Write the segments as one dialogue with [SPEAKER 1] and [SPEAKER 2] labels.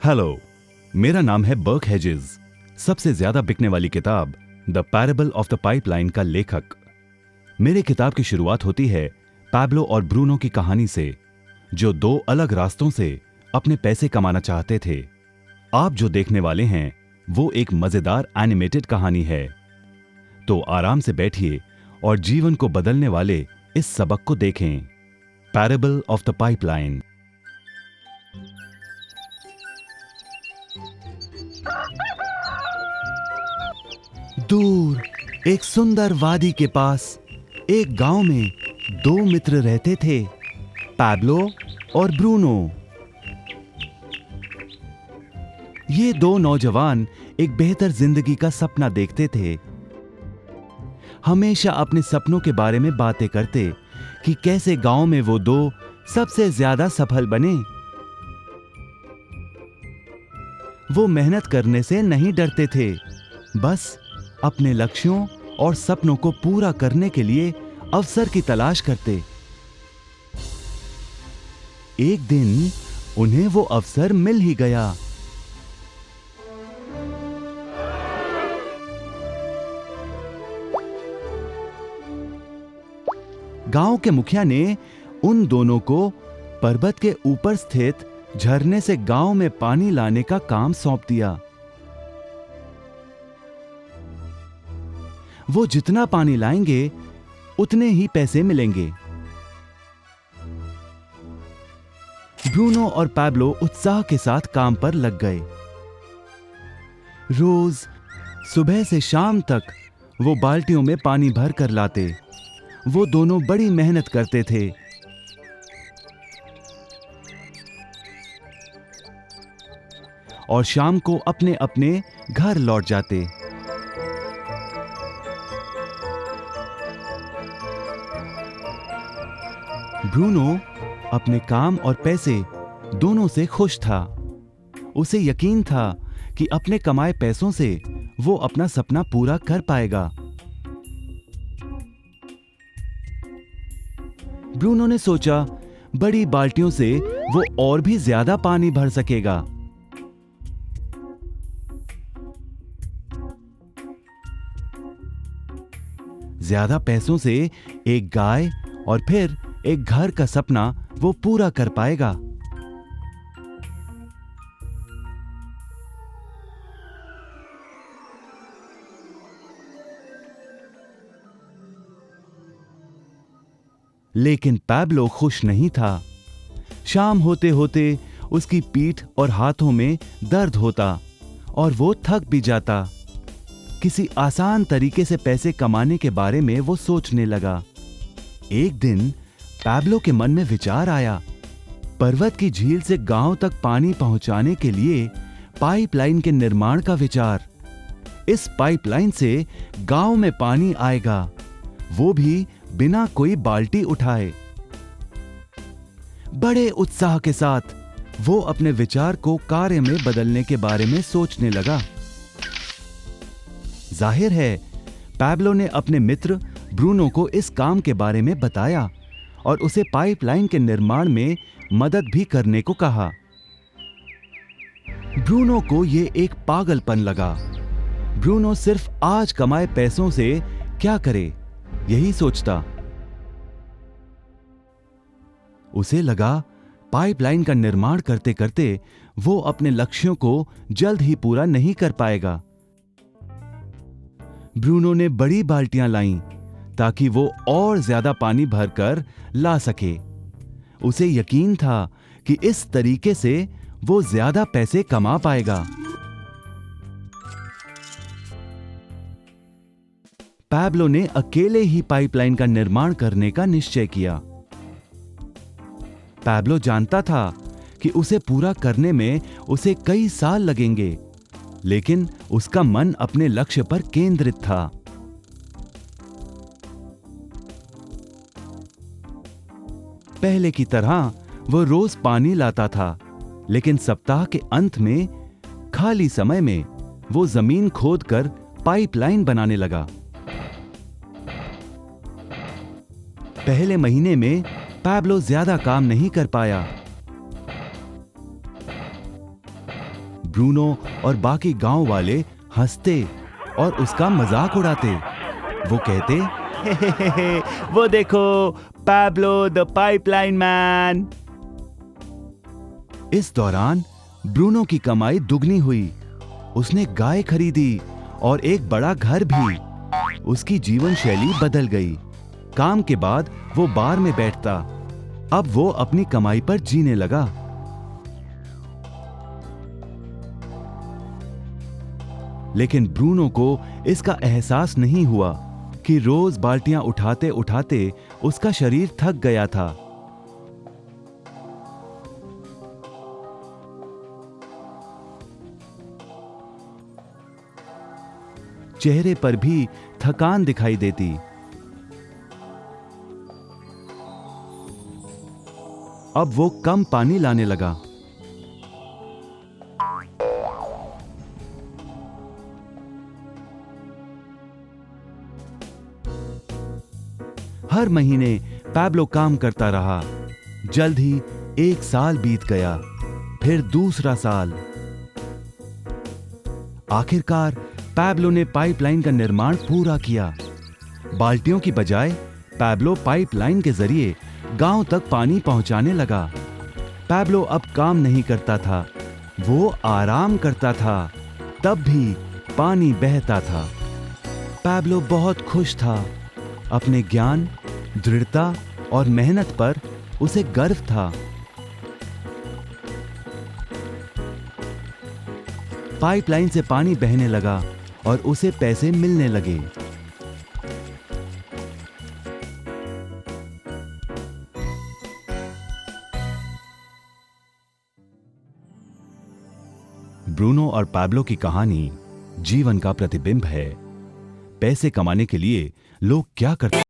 [SPEAKER 1] Hello, मेरा नाम है बर्क हेजेस। सबसे ज्यादा बिकने वाली किताब the parable of the pipeline का लेखक। मेरे किताब की शुरुआत होती है पैब्लो और ब्रूनो की कहानी से, जो दो अलग रास्तों से अपने पैसे कमाना चाहते थे। आप जो देखने वाले हैं वो एक मजेदार एनिमेटेड कहानी है। तो आराम से बैठिए और जीवन को बदलने वाले इस सबक को देखें, पैरेबल ऑफ द पाइपलाइन। दूर एक सुंदर वादी के पास एक गांव में दो मित्र रहते थे, पैब्लो और ब्रूनो। ये दो नौजवान एक बेहतर जिंदगी का सपना देखते थे। हमेशा अपने सपनों के बारे में बातें करते कि कैसे गांव में वो दो सबसे ज्यादा सफल बने। वो मेहनत करने से नहीं डरते थे, बस अपने लक्ष्यों और सपनों को पूरा करने के लिए अवसर की तलाश करते। एक दिन उन्हें वो अवसर मिल ही गया। गांव के मुखिया ने उन दोनों को पर्वत के ऊपर स्थित झरने से गांव में पानी लाने का काम सौंप दिया। वो जितना पानी लाएंगे उतने ही पैसे मिलेंगे। ब्रूनो और पैब्लो उत्साह के साथ काम पर लग गए। रोज सुबह से शाम तक वो बाल्टियों में पानी भर कर लाते। वो दोनों बड़ी मेहनत करते थे। और शाम को अपने अपने घर लौट जाते। ब्रूनो अपने काम और पैसे दोनों से खुश था। उसे यकीन था कि अपने कमाए पैसों से वो अपना सपना पूरा कर पाएगा। ब्रूनो ने सोचा बड़ी बाल्टियों से वो और भी ज्यादा पानी भर सकेगा। ज्यादा पैसों से एक गाय और फिर एक घर का सपना वो पूरा कर पाएगा। लेकिन पैब्लो खुश नहीं था। शाम होते होते उसकी पीठ और हाथों में दर्द होता और वो थक भी जाता। किसी आसान तरीके से पैसे कमाने के बारे में वो सोचने लगा। एक दिन पैब्लो के मन में विचार आया, पर्वत की झील से गांव तक पानी पहुंचाने के लिए पाइपलाइन के निर्माण का विचार। इस पाइपलाइन से गांव में पानी आएगा, वो भी बिना कोई बाल्टी उठाए। बड़े उत्साह के साथ वो अपने विचार को कार्य में बदलने के बारे में सोचने लगा। जाहिर है पैब्लो ने अपने मित्र ब्रूनो को इस काम के बारे में बताया और उसे पाइपलाइन के निर्माण में मदद भी करने को कहा। ब्रूनो को यह एक पागलपन लगा। ब्रूनो सिर्फ आज कमाए पैसों से क्या करे, यही सोचता। उसे लगा पाइपलाइन का निर्माण करते करते वो अपने लक्ष्यों को जल्द ही पूरा नहीं कर पाएगा। ब्रूनो ने बड़ी बाल्टियां लाईं ताकि वो और ज्यादा पानी भरकर ला सके। उसे यकीन था कि इस तरीके से वो ज्यादा पैसे कमा पाएगा। पैब्लो ने अकेले ही पाइपलाइन का निर्माण करने का निश्चय किया। पैब्लो जानता था कि उसे पूरा करने में उसे कई साल लगेंगे, लेकिन उसका मन अपने लक्ष्य पर केंद्रित था। पहले की तरह वो रोज पानी लाता था, लेकिन सप्ताह के अंत में खाली समय में वो जमीन खोदकर पाइपलाइन बनाने लगा। पहले महीने में पैब्लो ज्यादा काम नहीं कर पाया। ब्रूनो और बाकी गांव वाले हंसते और उसका मजाक उड़ाते। वो कहते, हे, वो देखो पैब्लो द पाइपलाइन मैन। इस दौरान ब्रूनो की कमाई दुगनी हुई। उसने गाय खरीदी और एक बड़ा घर भी। उसकी जीवन शैली बदल गई। काम के बाद वो बार में बैठता। अब वो अपनी कमाई पर जीने लगा। लेकिन ब्रूनो को इसका एहसास नहीं हुआ कि रोज बाल्टियां उठाते उठाते उसका शरीर थक गया था। चेहरे पर भी थकान दिखाई देती। अब वो कम पानी लाने लगा। हर महीने पैब्लो काम करता रहा। जल्द ही 1 साल बीत गया, फिर दूसरा साल। आखिरकार पैब्लो ने पाइपलाइन का निर्माण पूरा किया। बाल्टियों की बजाय पैब्लो पाइपलाइन के जरिए गांव तक पानी पहुंचाने लगा। पैब्लो अब काम नहीं करता था, वो आराम करता था। तब भी पानी बहता था। पैब्लो बहुत खुश था। अपने ज्ञान, दृढ़ता और मेहनत पर उसे गर्व था। पाइपलाइन से पानी बहने लगा और उसे पैसे मिलने लगे। ब्रूनो और पैब्लो की कहानी जीवन का प्रतिबिंब है। पैसे कमाने के लिए लोग क्या करते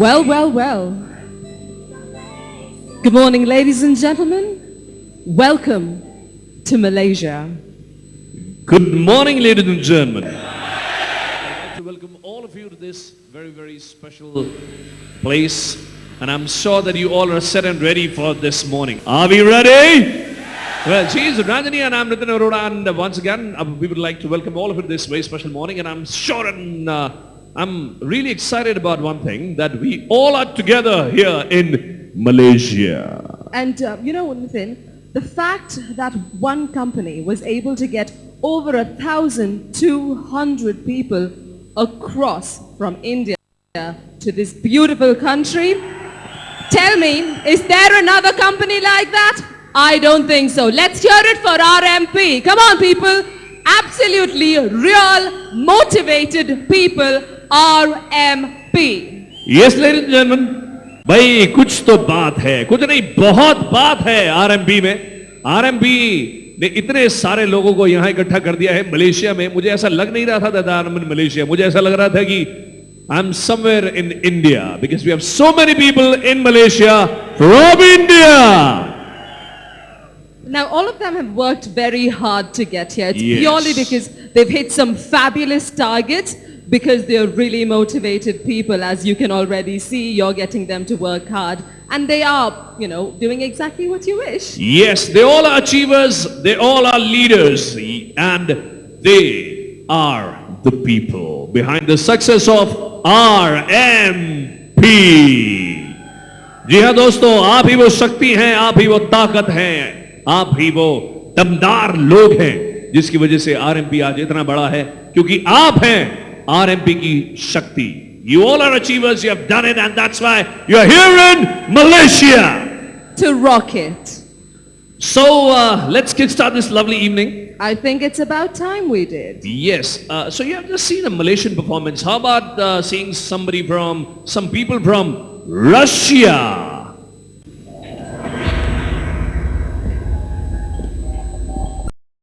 [SPEAKER 2] Well, well, well. Good morning, ladies and gentlemen. Welcome to Malaysia.
[SPEAKER 3] Good morning, ladies and gentlemen. I'd like to welcome all of you to this very, very special place. And I'm sure that you all are set and ready for this morning. Are we ready? Well, she is Ranjani and I'm Nitin Arora. And once again, we would like to welcome all of you to this very special morning. And I'm sure and I'm really excited about one thing, that we all are together here in Malaysia.
[SPEAKER 2] And you know, Nitin, the fact that one company was able to get over 1,200 people across from India to this beautiful country, tell me, is there another company like that? I don't think so. Let's hear it for RMP. Come on, people. Absolutely real, motivated people. RMP.
[SPEAKER 3] Yes, ladies and gentlemen. भाई कुछ तो बात है, कुछ नहीं बहुत बात है RMP में। RMP ने इतने सारे लोगों को यहाँ इकट्ठा कर दिया है मलेशिया में। मुझे ऐसा लग नहीं रहा था that I'm in मलेशिया, मुझे ऐसा लग रहा था कि I'm somewhere in India because we have so many people in Malaysia from India.
[SPEAKER 2] Now, all of them have worked very hard to get here. It's
[SPEAKER 3] Yes.
[SPEAKER 2] purely because they've hit some fabulous targets, because they're really motivated people. As you can already see, you're getting them to work hard. And they are, you know, doing exactly what you wish.
[SPEAKER 3] Yes, they all are achievers, they all are leaders, and they are the people behind the success of RMP. जी हाँ दोस्तों, आप ही वो शक्ति हैं, आप ही वो ताकत हैं, आप ही वो दमदार लोग हैं जिसकी वजह से RMP आज इतना बड़ा है, क्योंकि आप हैं RMP की शक्ति. You all are achievers, you have done it, and that's why you are here in Malaysia.
[SPEAKER 2] To rock it.
[SPEAKER 3] So let's kickstart this lovely evening.
[SPEAKER 2] I think it's about time we did.
[SPEAKER 3] Yes. So you have just seen a Malaysian performance. How about seeing some people from Russia?